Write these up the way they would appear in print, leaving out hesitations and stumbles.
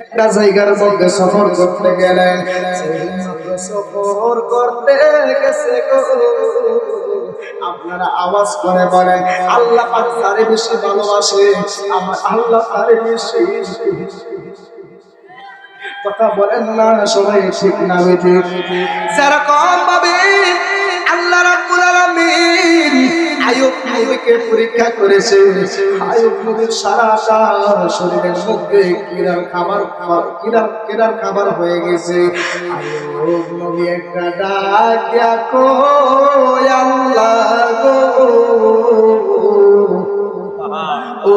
একটা জায়গার মধ্যে সফর করতে গেলেন, সফর করতে গেছে গো, আপনারা আওয়াজ করে বলেন আল্লাহ পাক তারে বেশি ভালোবাসে, আমার আল্লাহ তারে বেশি। কথা বলেন না সবাই, ঠিক না ঠিক? যেরকম ভাবে আল্লাহ রাব্বুল আলামিন আইয়ুব নবীকে পরীক্ষা করেছে, আইয়ুব নবীর সারাটা শরীরের মধ্যে কিরার খাবার হয়ে গেছে। আইয়ুব নবী একটা ডাক দিয়া কই আল্লাহ গো, ও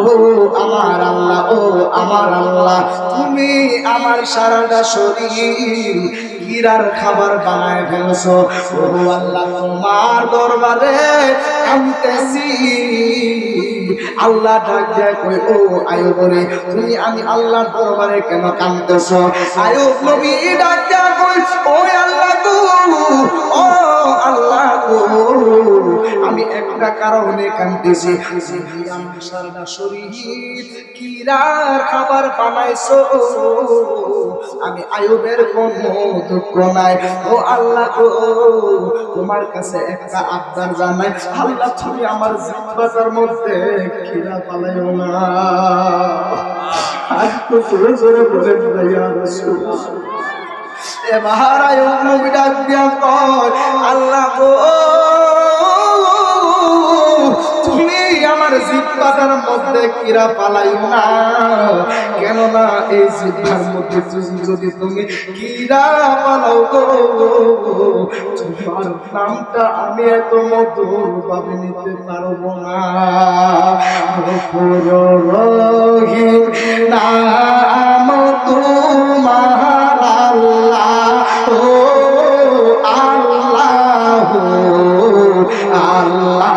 আমার আল্লাহ, ও আমার আল্লাহ, তুমি আমার সারাটা শরীর কিরার খাবার বানায় ফেলছো। ও আল্লাহ, তোমার দরবারে কাঁদতেছি। আল্লাহ ডাক দেয় কই ও আইয়ুব রে, তুমি আমি আল্লাহর দরবারে কেন কাঁদতেছো? আইয়ুব নবী ডাক দেয় কই ও আল্লাহ গো, ও আল্লাহ গো, আমি একটা কারণে কাঁদতেছি, আমার সারাটা শরীর কিরার খাবার বানাইছো, আমি আইয়ুবের কোনো দুঃখ নাই। ও আল্লাহ গো, তোমার কাছে একটা আবদার জানাই, আল্লাহ তুমি আমার জিহ্বার মধ্যে কিরা পালাইও না। আর তো জোরে জোরে বলেন না ইয়া রাসূলুল্লাহ। এবার আইয়ুব নবী ডাক দিয়া কয় আল্লাহ গো, তুমি আমার জিহ্বার মধ্যে কিরা পালাইও না, কেননা এই জিহ্বার মধ্যে যদি তুমি কিরা পালাও গো, তোমার নামটা আমি এত মধুর ভাবে নিতে পারবো না। রহিম নাম তোমার আল্লাহ, ও আল্লাহ, আল্লাহ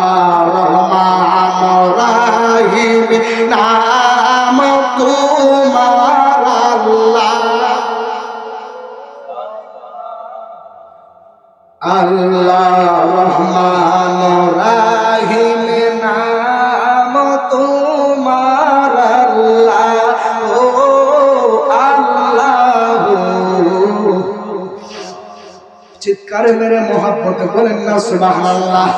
নাম তোমার আল্লাহ, আল্লাহ রহমান রাহিম নাম তোমার আল্লাহ, ও আল্লাহ। চিৎকারে মেরে মোহাব্বতে বলেন না সুবহানাল্লাহ।